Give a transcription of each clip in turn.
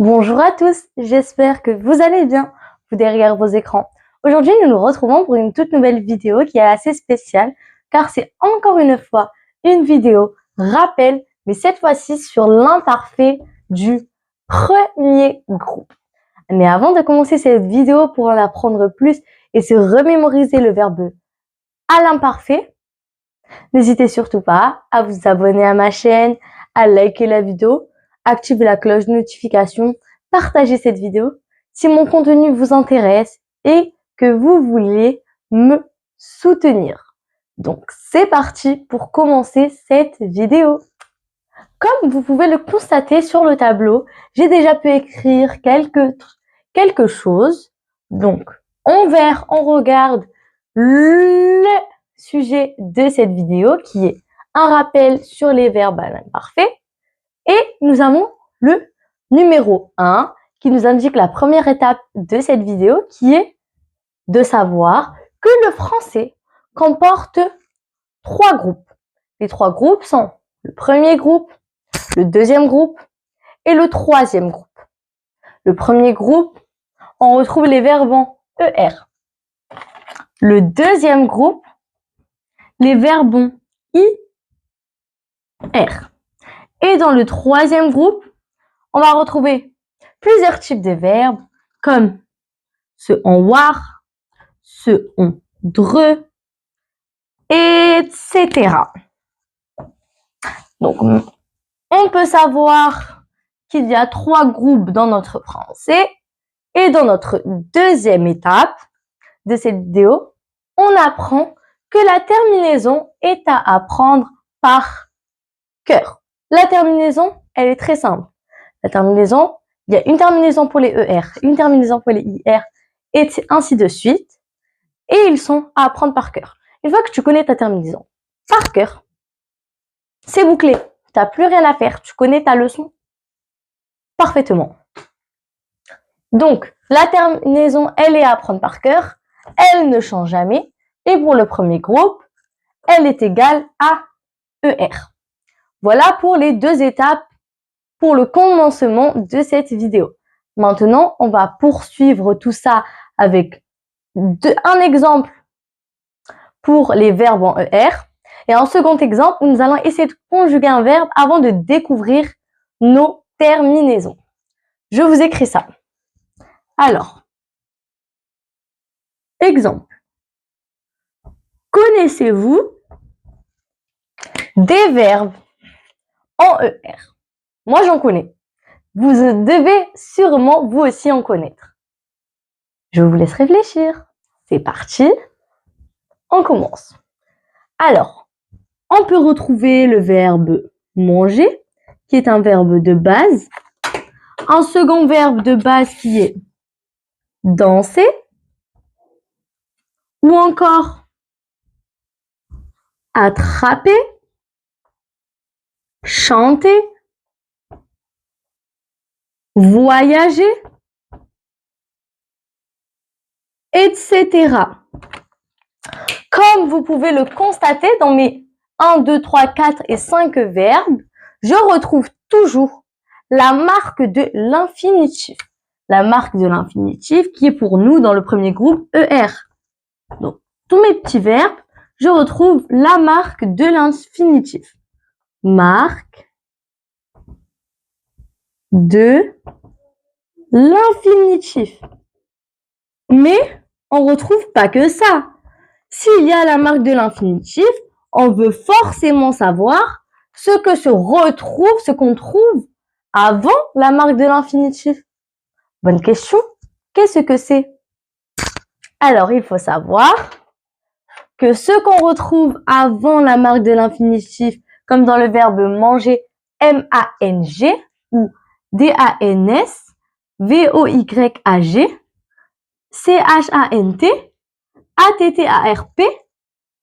Bonjour à tous, j'espère que vous allez bien, vous derrière vos écrans. Aujourd'hui, nous nous retrouvons pour une toute nouvelle vidéo qui est assez spéciale, car c'est encore une fois une vidéo rappel, mais cette fois-ci sur l'imparfait du premier groupe. Mais avant de commencer cette vidéo pour en apprendre plus et se remémoriser le verbe à l'imparfait, n'hésitez surtout pas à vous abonner à ma chaîne, à liker la vidéo, activer la cloche de notification, partager cette vidéo si mon contenu vous intéresse et que vous voulez me soutenir. Donc c'est parti pour commencer cette vidéo. Comme vous pouvez le constater sur le tableau, j'ai déjà pu écrire quelque chose. Donc en vert, on regarde le sujet de cette vidéo qui est un rappel sur les verbes à l'imparfait. Et nous avons le numéro 1 qui nous indique la première étape de cette vidéo qui est de savoir que le français comporte 3 groupes. Les 3 groupes sont le premier groupe, le deuxième groupe et le troisième groupe. Le premier groupe, on retrouve les verbes en ER. Le deuxième groupe, les verbes en IR. Et dans le troisième groupe, on va retrouver plusieurs types de verbes comme ceux en war, ceux en dre, etc. Donc, on peut savoir qu'il y a 3 groupes dans notre français et dans notre deuxième étape de cette vidéo, on apprend que la terminaison est à apprendre par cœur. La terminaison, elle est très simple. La terminaison, il y a une terminaison pour les ER, une terminaison pour les IR, et ainsi de suite. Et ils sont à apprendre par cœur. Une fois que tu connais ta terminaison par cœur, c'est bouclé. Tu n'as plus rien à faire. Tu connais ta leçon parfaitement. Donc, la terminaison, elle est à apprendre par cœur. Elle ne change jamais. Et pour le premier groupe, elle est égale à ER. Voilà pour les 2 étapes pour le commencement de cette vidéo. Maintenant, on va poursuivre tout ça avec un exemple pour les verbes en ER et un second exemple où nous allons essayer de conjuguer un verbe avant de découvrir nos terminaisons. Je vous écris ça. Alors, exemple. Connaissez-vous des verbes en ER? Moi, j'en connais. Vous devez sûrement vous aussi en connaître. Je vous laisse réfléchir. C'est parti. On commence. Alors, on peut retrouver le verbe manger, qui est un verbe de base. Un second verbe de base qui est danser. Ou encore attraper, chanter, voyager, etc. Comme vous pouvez le constater dans mes 1, 2, 3, 4 et 5 verbes, je retrouve toujours la marque de l'infinitif. La marque de l'infinitif qui est pour nous dans le premier groupe ER. Donc, tous mes petits verbes, je retrouve la marque de l'infinitif. Marque de l'infinitif. Mais on retrouve pas que ça. S'il y a la marque de l'infinitif, on veut forcément savoir ce qu'on trouve avant la marque de l'infinitif. Bonne question. Qu'est-ce que c'est? Alors, il faut savoir que ce qu'on retrouve avant la marque de l'infinitif, comme dans le verbe manger, M-A-N-G, ou D-A-N-S, V-O-Y-A-G, C-H-A-N-T, A-T-T-A-R-P,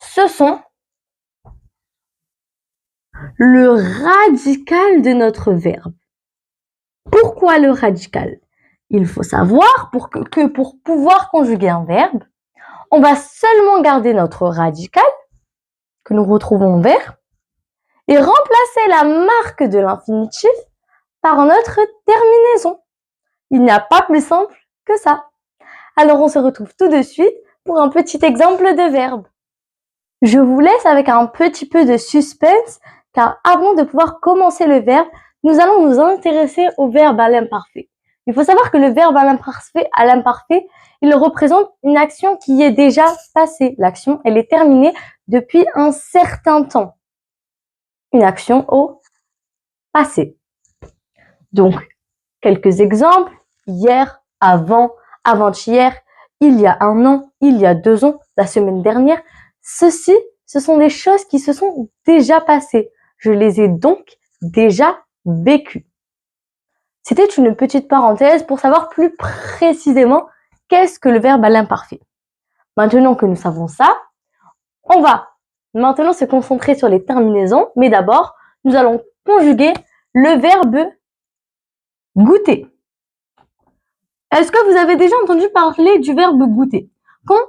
ce sont le radical de notre verbe. Pourquoi le radical? Il faut savoir que pour pouvoir conjuguer un verbe, on va seulement garder notre radical, que nous retrouvons en vert, et remplacer la marque de l'infinitif par notre terminaison. Il n'y a pas plus simple que ça. Alors, on se retrouve tout de suite pour un petit exemple de verbe. Je vous laisse avec un petit peu de suspense, car avant de pouvoir commencer le verbe, nous allons nous intéresser au verbe à l'imparfait. Il faut savoir que le verbe à l'imparfait, il représente une action qui est déjà passée. L'action, elle est terminée depuis un certain temps. Une action au passé. Donc, quelques exemples. Hier, avant, avant-hier, il y a un an, il y a 2 ans, la semaine dernière. Ceci, ce sont des choses qui se sont déjà passées. Je les ai donc déjà vécues. C'était une petite parenthèse pour savoir plus précisément qu'est-ce que le verbe à l'imparfait. Maintenant que nous savons ça, on va maintenant se concentrer sur les terminaisons, mais d'abord, nous allons conjuguer le verbe goûter. Est-ce que vous avez déjà entendu parler du verbe goûter? Quand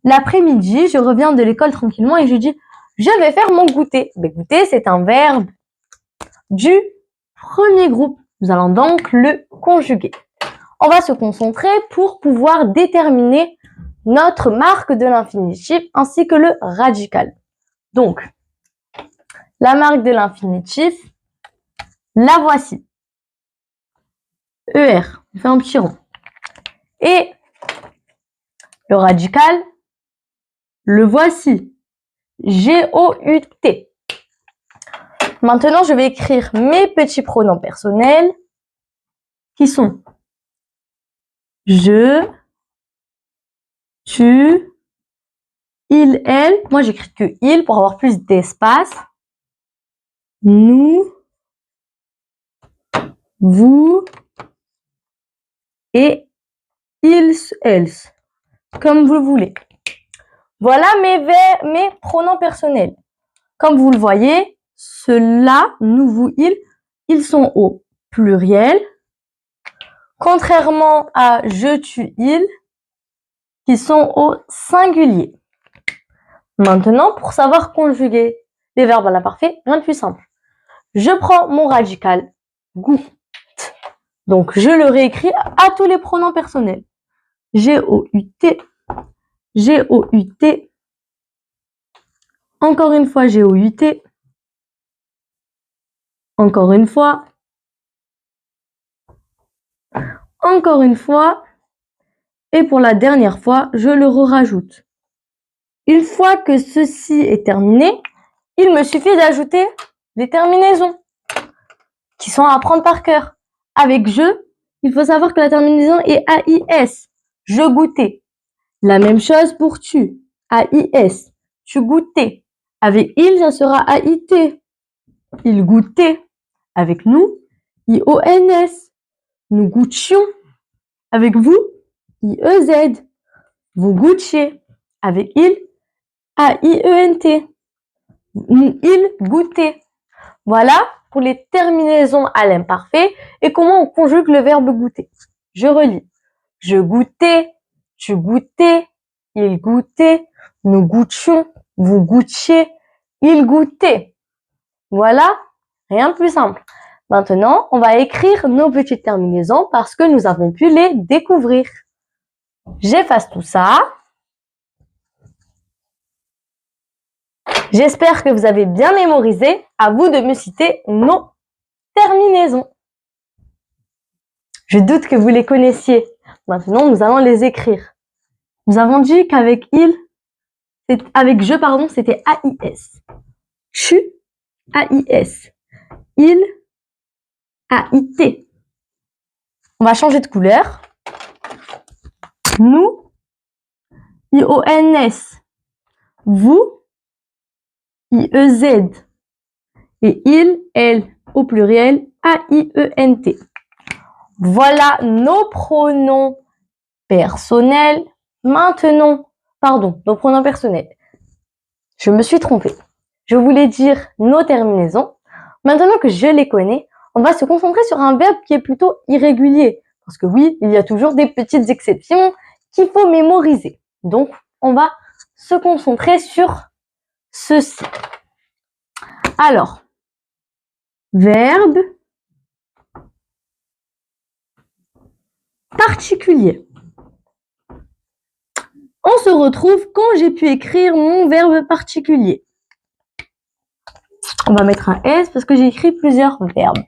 l'après-midi, je reviens de l'école tranquillement et je dis « je vais faire mon goûter ». Mais goûter, c'est un verbe du premier groupe. Nous allons donc le conjuguer. On va se concentrer pour pouvoir déterminer notre marque de l'infinitif ainsi que le radical. Donc, la marque de l'infinitif, la voici. ER, on fait un petit rond. Et le radical, le voici. G-O-U-T. Maintenant, je vais écrire mes petits pronoms personnels qui sont je, tu, il, elle. Moi, j'écris que il pour avoir plus d'espace. Nous, vous et ils, elles. Comme vous le voulez. Voilà mes pronoms personnels. Comme vous le voyez, ceux-là, nous, vous, ils sont au pluriel. Contrairement à je, tu, il, qui sont au singulier. Maintenant, pour savoir conjuguer les verbes à l'imparfait, rien de plus simple. Je prends mon radical, goût. Donc, je le réécris à tous les pronoms personnels. G-O-U-T, G-O-U-T, encore une fois G-O-U-T, encore une fois, et pour la dernière fois, je le rajoute. Une fois que ceci est terminé, il me suffit d'ajouter les terminaisons qui sont à apprendre par cœur. Avec je, il faut savoir que la terminaison est AIS. Je goûtais. La même chose pour tu. AIS. Tu goûtais. Avec il, ça sera AIT. Il goûtait. Avec nous, IONS. Nous goûtions. Avec vous, IEZ. Vous goûtiez. Avec il, AIENT. Il goûtait. Voilà pour les terminaisons à l'imparfait et comment on conjugue le verbe goûter. Je relis. Je goûtais, tu goûtais, il goûtait, nous goûtions, vous goûtiez, il goûtait. Voilà, rien de plus simple. Maintenant, on va écrire nos petites terminaisons parce que nous avons pu les découvrir. J'efface tout ça. J'espère que vous avez bien mémorisé. À vous de me citer nos terminaisons. Je doute que vous les connaissiez. Maintenant, nous allons les écrire. Nous avons dit qu'avec il, avec je, pardon, c'était AIS. Tu, AIS. Il, AIT. On va changer de couleur. Nous, IONS. Vous, IEZ. Et il, elle, au pluriel, AIENT. Voilà nos pronoms personnels. Maintenant, nos pronoms personnels. Je me suis trompée. Je voulais dire nos terminaisons. Maintenant que je les connais, on va se concentrer sur un verbe qui est plutôt irrégulier. Parce que oui, il y a toujours des petites exceptions qu'il faut mémoriser. Donc, on va se concentrer sur ceci. Alors, verbe particulier. On se retrouve quand j'ai pu écrire mon verbe particulier. On va mettre un S parce que j'ai écrit plusieurs verbes.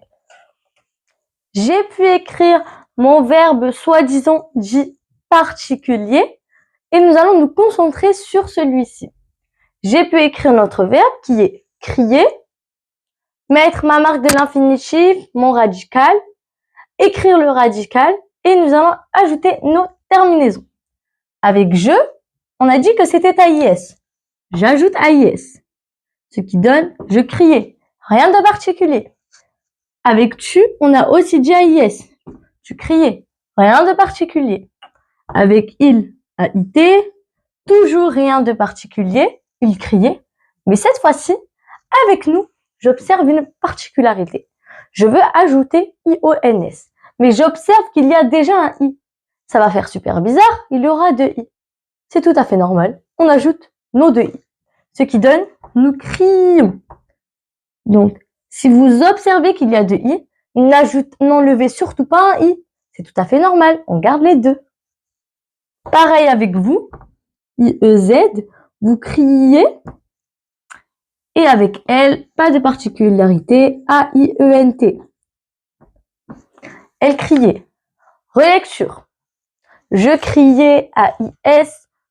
J'ai pu écrire mon verbe soi-disant dit particulier et nous allons nous concentrer sur celui-ci. J'ai pu écrire notre verbe qui est crier, mettre ma marque de l'infinitif, mon radical, écrire le radical et nous allons ajouter nos terminaisons. Avec je, on a dit que c'était AIS. J'ajoute AIS, ce qui donne je criais. Rien de particulier. Avec tu, on a aussi dit AIS. Tu criais. Rien de particulier. Avec il, AIT, toujours rien de particulier. Il criait. Mais cette fois-ci, avec nous, j'observe une particularité. Je veux ajouter IONS. Mais j'observe qu'il y a déjà un I. Ça va faire super bizarre, il y aura deux I. C'est tout à fait normal. On ajoute nos deux I. Ce qui donne nous crions. Donc, si vous observez qu'il y a deux I, n'enlevez surtout pas un I. C'est tout à fait normal. On garde les deux. Pareil avec vous. IEZ, vous criez. Et avec elle, pas de particularité. AIENT. Elle criait. Relecture. Je criais AIS.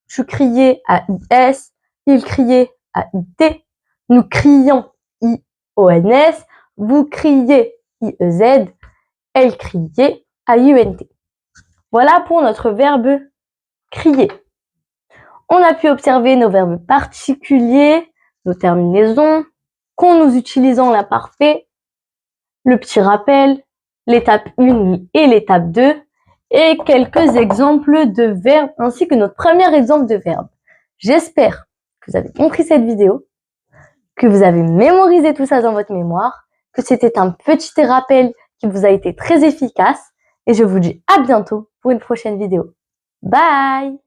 Tu criais AIS. Il criait AIT. Nous crions IONS. Vous criez IEZ. Elle criait AIUNT. Voilà pour notre verbe crier. On a pu observer nos verbes particuliers, nos terminaisons, qu'on nous utilisons l'imparfait, le petit rappel, l'étape 1 et l'étape 2, et quelques exemples de verbes, ainsi que notre premier exemple de verbe. J'espère que vous avez compris cette vidéo, que vous avez mémorisé tout ça dans votre mémoire, que c'était un petit rappel qui vous a été très efficace, et je vous dis à bientôt pour une prochaine vidéo. Bye!